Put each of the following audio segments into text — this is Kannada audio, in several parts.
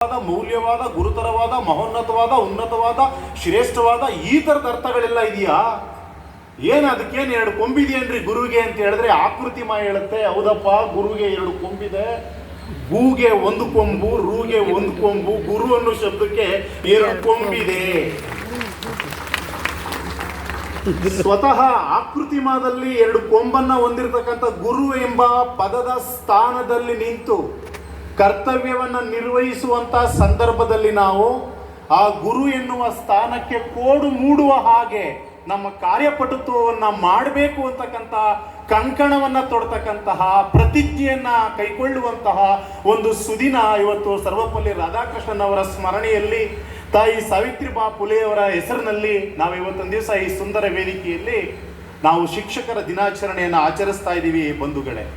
ಮೌಲ್ಯವಾದ, ಗುರುತರವಾದ, ಮಹೋನ್ನತವಾದ, ಉನ್ನತವಾದ, ಶ್ರೇಷ್ಠವಾದ ಈ ಥರದ ಅರ್ಥಗಳೆಲ್ಲ ಇದೆಯಾ? ಏನು ಅದಕ್ಕೇನು ಎರಡು ಕೊಂಬಿದೆಯೇನ್ರಿ ಗುರುವಿಗೆ ಅಂತ ಹೇಳಿದ್ರೆ ಆಕೃತಿ ಮಾ ಹೇಳುತ್ತೆ. ಹೌದಪ್ಪ, ಗುರುವಿಗೆ ಎರಡು ಕೊಂಬಿದೆ. ಗೂಗೆ ಒಂದು ಕೊಂಬು, ರೂಗೆ ಒಂದು ಕೊಂಬು, ಗುರು ಅನ್ನೋ ಶಬ್ದಕ್ಕೆ ಎರಡು ಕೊಂಬಿದೆ. ಸ್ವತಃ ಆಕೃತಿ ಮಾದಲ್ಲಿ ಎರಡು ಕೊಂಬನ್ನ ಹೊಂದಿರತಕ್ಕಂಥ ಗುರು ಎಂಬ ಪದದ ಸ್ಥಾನದಲ್ಲಿ ನಿಂತು ಕರ್ತವ್ಯವನ್ನು ನಿರ್ವಹಿಸುವಂತ ಸಂದರ್ಭದಲ್ಲಿ ನಾವು ಆ ಗುರು ಎನ್ನುವ ಸ್ಥಾನಕ್ಕೆ ಕೋಡು ಮೂಡುವ ಹಾಗೆ ನಮ್ಮ ಕಾರ್ಯಪಟುತ್ವವನ್ನ ಮಾಡಬೇಕು ಅಂತಕ್ಕಂಥ ಕಂಕಣವನ್ನ ತೊಡ್ತಕ್ಕಂತಹ ಪ್ರತಿಜ್ಞೆಯನ್ನ ಕೈಗೊಳ್ಳುವಂತಹ ಒಂದು ಸುದಿನ ಇವತ್ತು ಸರ್ವಪಲ್ಲಿ ರಾಧಾಕೃಷ್ಣನ್ ಅವರ ಸ್ಮರಣೆಯಲ್ಲಿ ತಾಯಿ ಸಾವಿತ್ರಿಬಾ ಫುಲೆಯವರ ಹೆಸರಿನಲ್ಲಿ ನಾವು ಇವತ್ತೊಂದು ದಿವಸ ಈ ಸುಂದರ ವೇದಿಕೆಯಲ್ಲಿ ನಾವು ಶಿಕ್ಷಕರ ದಿನಾಚರಣೆಯನ್ನು ಆಚರಿಸ್ತಾ ಇದ್ದೀವಿ ಬಂಧುಗಳೇ.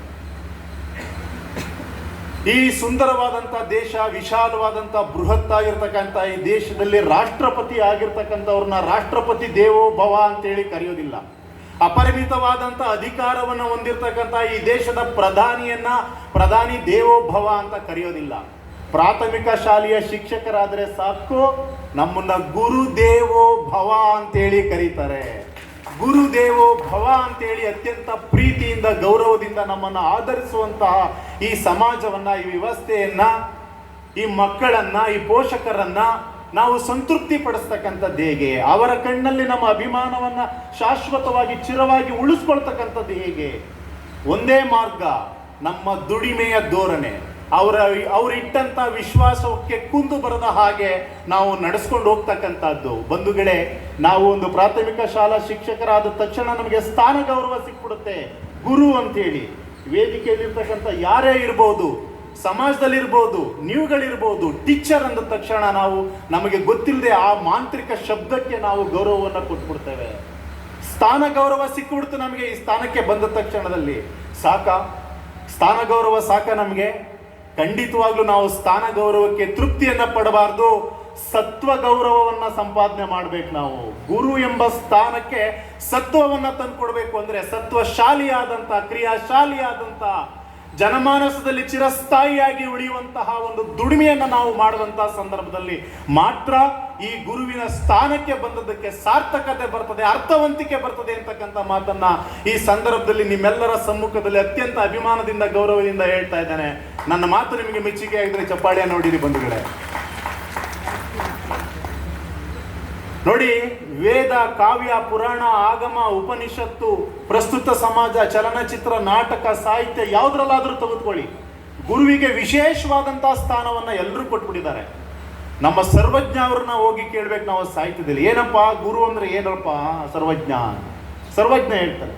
ಈ ಸುಂದರವಾದಂಥ ದೇಶ, ವಿಶಾಲವಾದಂಥ ಬೃಹತ್ ಆಗಿರ್ತಕ್ಕಂಥ ಈ ದೇಶದಲ್ಲಿ ರಾಷ್ಟ್ರಪತಿ ಆಗಿರ್ತಕ್ಕಂಥವ್ರನ್ನ ರಾಷ್ಟ್ರಪತಿ ದೇವೋ ಭವ ಅಂತೇಳಿ ಕರೆಯೋದಿಲ್ಲ. ಅಪರಿಮಿತವಾದಂಥ ಅಧಿಕಾರವನ್ನು ಹೊಂದಿರತಕ್ಕಂಥ ಈ ದೇಶದ ಪ್ರಧಾನಿ ದೇವೋ ಭವ ಅಂತ ಕರೆಯೋದಿಲ್ಲ. ಪ್ರಾಥಮಿಕ ಶಾಲೆಯ ಶಿಕ್ಷಕರಾದರೆ ಸಾಕು, ನಮ್ಮನ್ನ ಗುರುದೇವೋ ಭವ ಅಂತೇಳಿ ಕರೀತಾರೆ. ಗುರುದೇವೋ ಭವ ಅಂತೇಳಿ ಅತ್ಯಂತ ಪ್ರೀತಿಯಿಂದ, ಗೌರವದಿಂದ ನಮ್ಮನ್ನು ಆಧರಿಸುವಂತಹ ಈ ಸಮಾಜವನ್ನ, ಈ ವ್ಯವಸ್ಥೆಯನ್ನ, ಈ ಮಕ್ಕಳನ್ನ, ಈ ಪೋಷಕರನ್ನ ನಾವು ಸಂತೃಪ್ತಿ ಪಡಿಸ್ತಕ್ಕಂಥದ್ದು ಹೇಗೆ? ಅವರ ಕಣ್ಣಲ್ಲಿ ನಮ್ಮ ಅಭಿಮಾನವನ್ನ ಶಾಶ್ವತವಾಗಿ ಚಿರವಾಗಿ ಉಳಿಸ್ಕೊಳ್ತಕ್ಕಂಥದ್ದು ಹೇಗೆ? ಒಂದೇ ಮಾರ್ಗ, ನಮ್ಮ ದುಡಿಮೆಯ ಧೋರಣೆ. ಅವರಿಟ್ಟಂತ ವಿಶ್ವಾಸಕ್ಕೆ ಕುಂದು ಬರದ ಹಾಗೆ ನಾವು ನಡೆಸ್ಕೊಂಡು ಹೋಗ್ತಕ್ಕಂಥದ್ದು. ಬಂಧುಗಳೇ, ನಾವು ಒಂದು ಪ್ರಾಥಮಿಕ ಶಾಲಾ ಶಿಕ್ಷಕರಾದ ತಕ್ಷಣ ನಮಗೆ ಸ್ಥಾನ ಗೌರವ ಸಿಕ್ಬಿಡುತ್ತೆ, ಗುರು ಅಂತೇಳಿ. ವೇದಿಕೆಯಲ್ಲಿರ್ತಕ್ಕಂಥ ಯಾರೇ ಇರ್ಬೋದು, ಸಮಾಜದಲ್ಲಿರ್ಬೋದು, ನೀವುಗಳಿರ್ಬೋದು, ಟೀಚರ್ ಅಂದ ತಕ್ಷಣ ನಮಗೆ ಗೊತ್ತಿಲ್ಲದೆ ಆ ಮಾಂತ್ರಿಕ ಶಬ್ದಕ್ಕೆ ನಾವು ಗೌರವವನ್ನು ಕೊಟ್ಬಿಡ್ತೇವೆ. ಸ್ಥಾನ ಗೌರವ ಸಿಕ್ಬಿಡ್ತು ನಮಗೆ ಈ ಸ್ಥಾನಕ್ಕೆ ಬಂದ ತಕ್ಷಣದಲ್ಲಿ. ಸ್ಥಾನ ಗೌರವ ಸಾಕ ನಮಗೆ? ಖಂಡಿತವಾಗ್ಲೂ ನಾವು ಸ್ಥಾನ ಗೌರವಕ್ಕೆ ತೃಪ್ತಿಯನ್ನ ಪಡಬಾರ್ದು, ಸತ್ವ ಗೌರವವನ್ನ ಸಂಪಾದನೆ ಮಾಡ್ಬೇಕು. ನಾವು ಗುರು ಎಂಬ ಸ್ಥಾನಕ್ಕೆ ಸತ್ವವನ್ನ ತಂದುಕೊಡ್ಬೇಕು. ಅಂದ್ರೆ ಸತ್ವಶಾಲಿಯಾದಂಥ, ಕ್ರಿಯಾಶಾಲಿಯಾದಂಥ, ಜನಮಾನಸದಲ್ಲಿ ಚಿರಸ್ಥಾಯಿಯಾಗಿ ಉಳಿಯುವಂತಹ ಒಂದು ದುಡಿಮೆಯನ್ನು ನಾವು ಮಾಡುವಂತಹ ಸಂದರ್ಭದಲ್ಲಿ ಮಾತ್ರ ಈ ಗುರುವಿನ ಸ್ಥಾನಕ್ಕೆ ಬಂದದ್ದಕ್ಕೆ ಸಾರ್ಥಕತೆ ಬರ್ತದೆ, ಅರ್ಥವಂತಿಕೆ ಬರ್ತದೆ ಅಂತಕ್ಕಂಥ ಮಾತನ್ನ ಈ ಸಂದರ್ಭದಲ್ಲಿ ನಿಮ್ಮೆಲ್ಲರ ಸಮ್ಮುಖದಲ್ಲಿ ಅತ್ಯಂತ ಅಭಿಮಾನದಿಂದ, ಗೌರವದಿಂದ ಹೇಳ್ತಾ ಇದ್ದೇನೆ. ನನ್ನ ಮಾತು ನಿಮಗೆ ಮೆಚ್ಚುಗೆ ಆಗಿದ್ರೆ ಚಪ್ಪಾಳಿಯ ನೋಡಿರಿ ಬಂಧುಗಳೇ. ನೋಡಿ, ವೇದ, ಕಾವ್ಯ, ಪುರಾಣ, ಆಗಮ, ಉಪನಿಷತ್ತು, ಪ್ರಸ್ತುತ ಸಮಾಜ, ಚಲನಚಿತ್ರ, ನಾಟಕ, ಸಾಹಿತ್ಯ ಯಾವುದ್ರಲ್ಲಾದ್ರೂ ತೆಗೆದುಕೊಳ್ಳಿ, ಗುರುವಿಗೆ ವಿಶೇಷವಾದಂತಹ ಸ್ಥಾನವನ್ನ ಎಲ್ಲರೂ ಕೊಟ್ಬಿಟ್ಟಿದ್ದಾರೆ. ನಮ್ಮ ಸರ್ವಜ್ಞ ಅವ್ರನ್ನ ಹೋಗಿ ಕೇಳ್ಬೇಕು ನಾವು ಸಾಹಿತ್ಯದಲ್ಲಿ, ಏನಪ್ಪ ಗುರು ಅಂದ್ರೆ ಏನಪ್ಪ? ಸರ್ವಜ್ಞ ಹೇಳ್ತಾರೆ,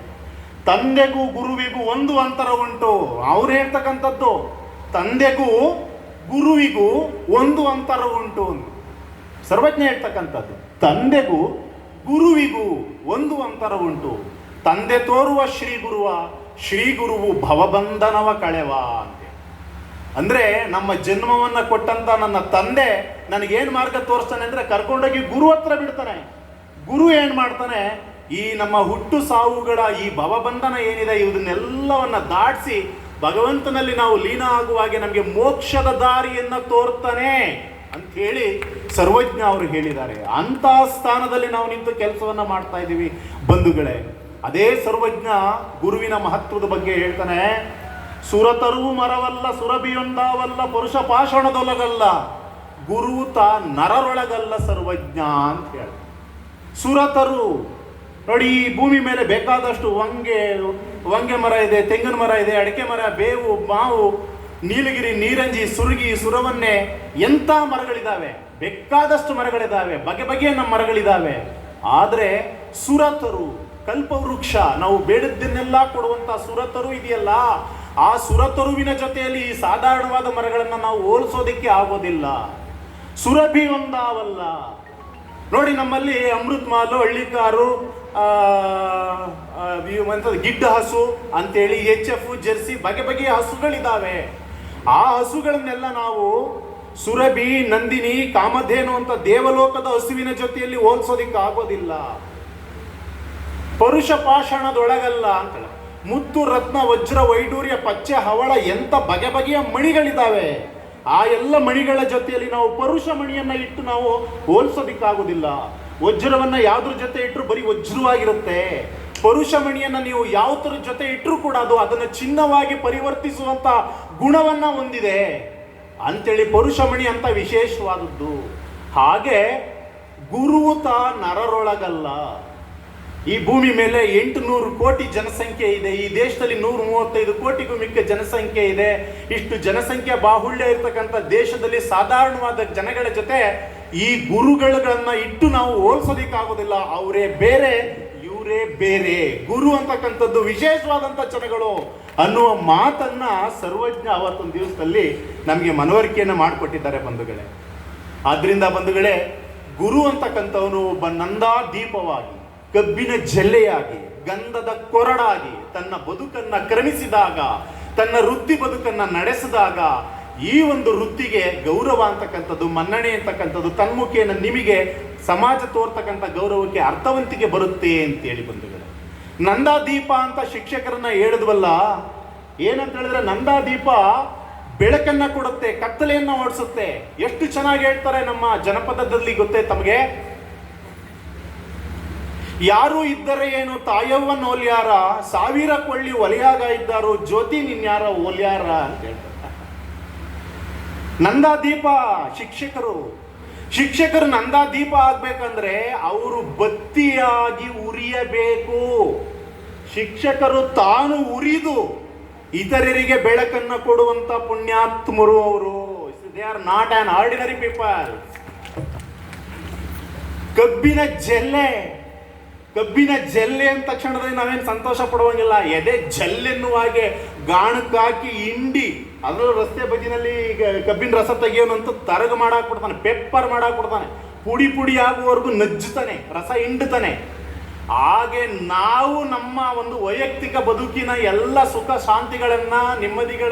ತಂದೆಗೂ ಗುರುವಿಗೂ ಒಂದು ಅಂತರ ಉಂಟು. ಅವ್ರು ಹೇಳ್ತಕ್ಕಂಥದ್ದು, ತಂದೆಗೂ ಗುರುವಿಗೂ ಒಂದು ಅಂತರ ಉಂಟು. ಸರ್ವಜ್ಞ ಹೇಳ್ತಕ್ಕಂಥದ್ದು, ತಂದೆಗೂ ಗುರುವಿಗೂ ಒಂದು ಅಂತರ ಉಂಟು. ತಂದೆ ತೋರುವ ಶ್ರೀ ಗುರುವು ಭವಬಂಧನವ ಕಳೆವ ಅಂತ. ಅಂದ್ರೆ ನಮ್ಮ ಜನ್ಮವನ್ನ ಕೊಟ್ಟಂತ ನನ್ನ ತಂದೆ ನನಗೇನ್ ಮಾರ್ಗ ತೋರಿಸ್ತಾನೆ ಅಂದ್ರೆ ಕರ್ಕೊಂಡೋಗಿ ಗುರು ಹತ್ರ ಬಿಡ್ತಾನೆ. ಗುರು ಏನ್ ಮಾಡ್ತಾನೆ? ಈ ನಮ್ಮ ಹುಟ್ಟು ಸಾವುಗಳ ಈ ಭವಬಂಧನ ಏನಿದೆ ಇದನ್ನೆಲ್ಲವನ್ನ ದಾಟಿಸಿ ಭಗವಂತನಲ್ಲಿ ನಾವು ಲೀನ ಆಗುವಾಗೆ ನಮಗೆ ಮೋಕ್ಷದ ದಾರಿಯನ್ನ ತೋರ್ತಾನೆ ಅಂತ ಹೇಳಿ ಸರ್ವಜ್ಞ ಅವರು ಹೇಳಿದ್ದಾರೆ. ಅಂತ ಸ್ಥಾನದಲ್ಲಿ ನಾವು ನಿಂತು ಕೆಲಸವನ್ನ ಮಾಡ್ತಾ ಇದ್ದೀವಿ ಬಂಧುಗಳೇ. ಅದೇ ಸರ್ವಜ್ಞ ಗುರುವಿನ ಮಹತ್ವದ ಬಗ್ಗೆ ಹೇಳ್ತಾನೆ, ಸುರತರು ಮರವಲ್ಲ, ಸುರಭಿಯೊಂದಾವಲ್ಲ, ಪುರುಷ ಪಾಷಾಣದೊಳಗಲ್ಲ, ಗುರು ತಾ ನರರೊಳಗಲ್ಲ ಸರ್ವಜ್ಞ ಅಂತ ಹೇಳಿ. ಸುರತರು ನೋಡಿ, ಈ ಭೂಮಿ ಮೇಲೆ ಬೇಕಾದಷ್ಟು ವಂಗೆ ಮರ ಇದೆ, ತೆಂಗಿನ ಮರ ಇದೆ, ಅಡಿಕೆ ಮರ, ಬೇವು, ಮಾವು, ನೀಲಗಿರಿ, ನೀರಂಜಿ, ಸುರಗಿ, ಸುರವನ್ನೇ, ಎಂಥ ಮರಗಳಿದ್ದಾವೆ, ಬೇಕಾದಷ್ಟು ಮರಗಳಿದ್ದಾವೆ, ಬಗೆ ಬಗೆಯ ನಮ್ಮ ಮರಗಳಿದ್ದಾವೆ. ಆದರೆ ಸುರತರು, ಕಲ್ಪವೃಕ್ಷ, ನಾವು ಬೇಡದ್ದನ್ನೆಲ್ಲ ಕೊಡುವಂತ ಸುರತರು ಇದೆಯಲ್ಲ, ಆ ಸುರತರುವಿನ ಜೊತೆಯಲ್ಲಿ ಈ ಸಾಧಾರಣವಾದ ಮರಗಳನ್ನು ನಾವು ಹೋಲಿಸೋದಕ್ಕೆ ಆಗೋದಿಲ್ಲ. ಸುರಭಿ ಒಂದಾವಲ್ಲ. ನೋಡಿ, ನಮ್ಮಲ್ಲಿ ಅಮೃತ್ ಮಾಲು, ಹಳ್ಳಿಕಾರು, ಗಿಡ್ಡ ಹಸು ಅಂತೇಳಿ HF, ಜರ್ಸಿ, ಬಗೆ ಬಗೆಯ ಹಸುಗಳಿದ್ದಾವೆ. ಆ ಹಸುಗಳನ್ನೆಲ್ಲ ನಾವು ಸುರಭಿ, ನಂದಿನಿ, ಕಾಮಧೇನು ಅಂತ ದೇವಲೋಕದ ಹಸುವಿನ ಜೊತೆಯಲ್ಲಿ ಹೋಲಿಸೋದಿಕ್ಕೆ ಆಗೋದಿಲ್ಲ. ಪರುಷ ಪಾಷಾಣದೊಳಗಲ್ಲ ಅಂತ. ಮುತ್ತು, ರತ್ನ, ವಜ್ರ, ವೈಡೂರ್ಯ, ಪಚ್ಚೆ, ಹವಳ, ಎಂತ ಬಗೆ ಬಗೆಯ ಮಣಿಗಳಿದ್ದಾವೆ. ಆ ಎಲ್ಲ ಮಣಿಗಳ ಜೊತೆಯಲ್ಲಿ ನಾವು ಪರುಷ ಮಣಿಯನ್ನ ಇಟ್ಟು ನಾವು ಹೋಲಿಸೋದಿಕ್ಕಾಗೋದಿಲ್ಲ. ವಜ್ರವನ್ನ ಯಾವ್ದ್ರ ಜೊತೆ ಇಟ್ಟರು ಬರೀ ವಜ್ರವಾಗಿರುತ್ತೆ. ಪರುಷ ಮಣಿಯನ್ನ ನೀವು ಯಾವ್ದ್ರ ಜೊತೆ ಇಟ್ಟರು ಕೂಡ ಅದು ಅದನ್ನು ಚಿನ್ನವಾಗಿ ಪರಿವರ್ತಿಸುವಂತ ಗುಣವನ್ನ ಹೊಂದಿದೆ ಅಂತೇಳಿ ಪರುಷ ಮಣಿ ಅಂತ ವಿಶೇಷವಾದದ್ದು. ಹಾಗೆ ಗುರುವು ನರರೊಳಗಲ್ಲ. ಈ ಭೂಮಿ ಮೇಲೆ 800 ಕೋಟಿ ಜನಸಂಖ್ಯೆ ಇದೆ. ಈ ದೇಶದಲ್ಲಿ 135 ಕೋಟಿಗೂ ಮಿಕ್ಕ ಜನಸಂಖ್ಯೆ ಇದೆ. ಇಷ್ಟು ಜನಸಂಖ್ಯೆ ಬಾಹುಳ್ಯ ಇರ್ತಕ್ಕಂಥ ದೇಶದಲ್ಲಿ ಸಾಧಾರಣವಾದ ಜನಗಳ ಜೊತೆ ಈ ಗುರುಗಳನ್ನ ಇಟ್ಟು ನಾವು ಹೋಲಿಸೋದಿಕ್ಕಾಗೋದಿಲ್ಲ. ಅವರೇ ಬೇರೆ, ಇವರೇ ಬೇರೆ. ಗುರು ಅಂತಕ್ಕಂಥದ್ದು ವಿಶೇಷವಾದಂಥ ಜನಗಳು ಅನ್ನುವ ಮಾತನ್ನ ಸರ್ವಜ್ಞ ಅವತ್ತೊಂದು ದಿವಸದಲ್ಲಿ ನಮಗೆ ಮನವರಿಕೆಯನ್ನು ಮಾಡಿಕೊಟ್ಟಿದ್ದಾರೆ ಬಂಧುಗಳೇ. ಆದ್ರಿಂದ ಬಂಧುಗಳೇ, ಗುರು ಅಂತಕ್ಕಂಥವನು ಒಬ್ಬ ನಂದಾದೀಪವಾಗಿ, ಕಬ್ಬಿನ ಜಲ್ಲೆಯಾಗಿ, ಗಂಧದ ಕೊರಡಾಗಿ ತನ್ನ ಬದುಕನ್ನ ಕ್ರಮಿಸಿದಾಗ, ತನ್ನ ವೃತ್ತಿ ಬದುಕನ್ನ ನಡೆಸಿದಾಗ ಈ ಒಂದು ವೃತ್ತಿಗೆ ಗೌರವ ಅಂತಕ್ಕಂಥದ್ದು, ಮನ್ನಣೆ ಅಂತಕ್ಕಂಥದ್ದು ತನ್ಮುಖೇನ ನಿಮಗೆ ಸಮಾಜ ತೋರ್ತಕ್ಕಂಥ ಗೌರವಕ್ಕೆ ಅರ್ಥವಂತಿಕೆ ಬರುತ್ತೆ ಅಂತೇಳಿ ಬಂಧುಗಳೇ. ನಂದಾದೀಪ ಅಂತ ಶಿಕ್ಷಕರನ್ನ ಹೇಳಿದ್ವಲ್ಲ, ಏನಂತ ಹೇಳಿದ್ರೆ ನಂದಾದೀಪ ಬೆಳಕನ್ನ ಕೊಡುತ್ತೆ, ಕತ್ತಲೆಯನ್ನ ಓಡಿಸುತ್ತೆ. ಎಷ್ಟು ಚೆನ್ನಾಗಿ ಹೇಳ್ತಾರೆ ನಮ್ಮ ಜನಪದದಲ್ಲಿ ಗೊತ್ತೇ ತಮಗೆ? ಯಾರು ಇದ್ದರೆ ಏನು ತಾಯವ್ವನ ಓಲ್ಯಾರ, ಸಾವಿರ ಕೊಳ್ಳಿ ಒಲೆಯಾಗ ಇದ್ದಾರು ಜ್ಯೋತಿ ನಿನ್ಯಾರ ಓಲ್ಯಾರ ಅಂತ ಹೇಳ್ತಾರೆ. ನಂದಾದೀಪ ಶಿಕ್ಷಕರು ನಂದಾದೀಪ ಆಗ್ಬೇಕಂದ್ರೆ ಅವರು ಬತ್ತಿಯಾಗಿ ಉರಿಯಬೇಕು. ಶಿಕ್ಷಕರು ತಾನು ಉರಿದು ಇತರರಿಗೆ ಬೆಳಕನ್ನು ಕೊಡುವಂತ ಪುಣ್ಯಾತ್ಮರು ಅವರು. They are not on ordinary people. ಕಬ್ಬಿನ ಜಲ್ಲೆ ಅಂತ ತಕ್ಷಣದಲ್ಲಿ ನಾವೇನು ಸಂತೋಷ ಪಡುವಂಗಿಲ್ಲ. ಎದೆ ಜಲ್ಲೆನ್ನುವ ಹಾಗೆ ಗಾಣಕ್ಕಾಕಿ ಹಿಂಡಿ ಅದರ ರಸ್ತೆ ಬದಿನಲ್ಲಿ ಕಬ್ಬಿನ ರಸ ತೆಗಿಯೋನಂತೂ ತರಗ ಮಾಡಾಕ್ಬಿಡ್ತಾನೆ, ಪೆಪ್ಪರ್ ಮಾಡಾಕ್ಬಿಡ್ತಾನೆ, ಪುಡಿ ಆಗುವವರೆಗೂ ನಜ್ಜುತ್ತಾನೆ, ರಸ ಹಿಂಡ್ತಾನೆ. ಹಾಗೆ ನಾವು ನಮ್ಮ ಒಂದು ವೈಯಕ್ತಿಕ ಬದುಕಿನ ಎಲ್ಲ ಸುಖ ಶಾಂತಿಗಳನ್ನ, ನೆಮ್ಮದಿಗಳ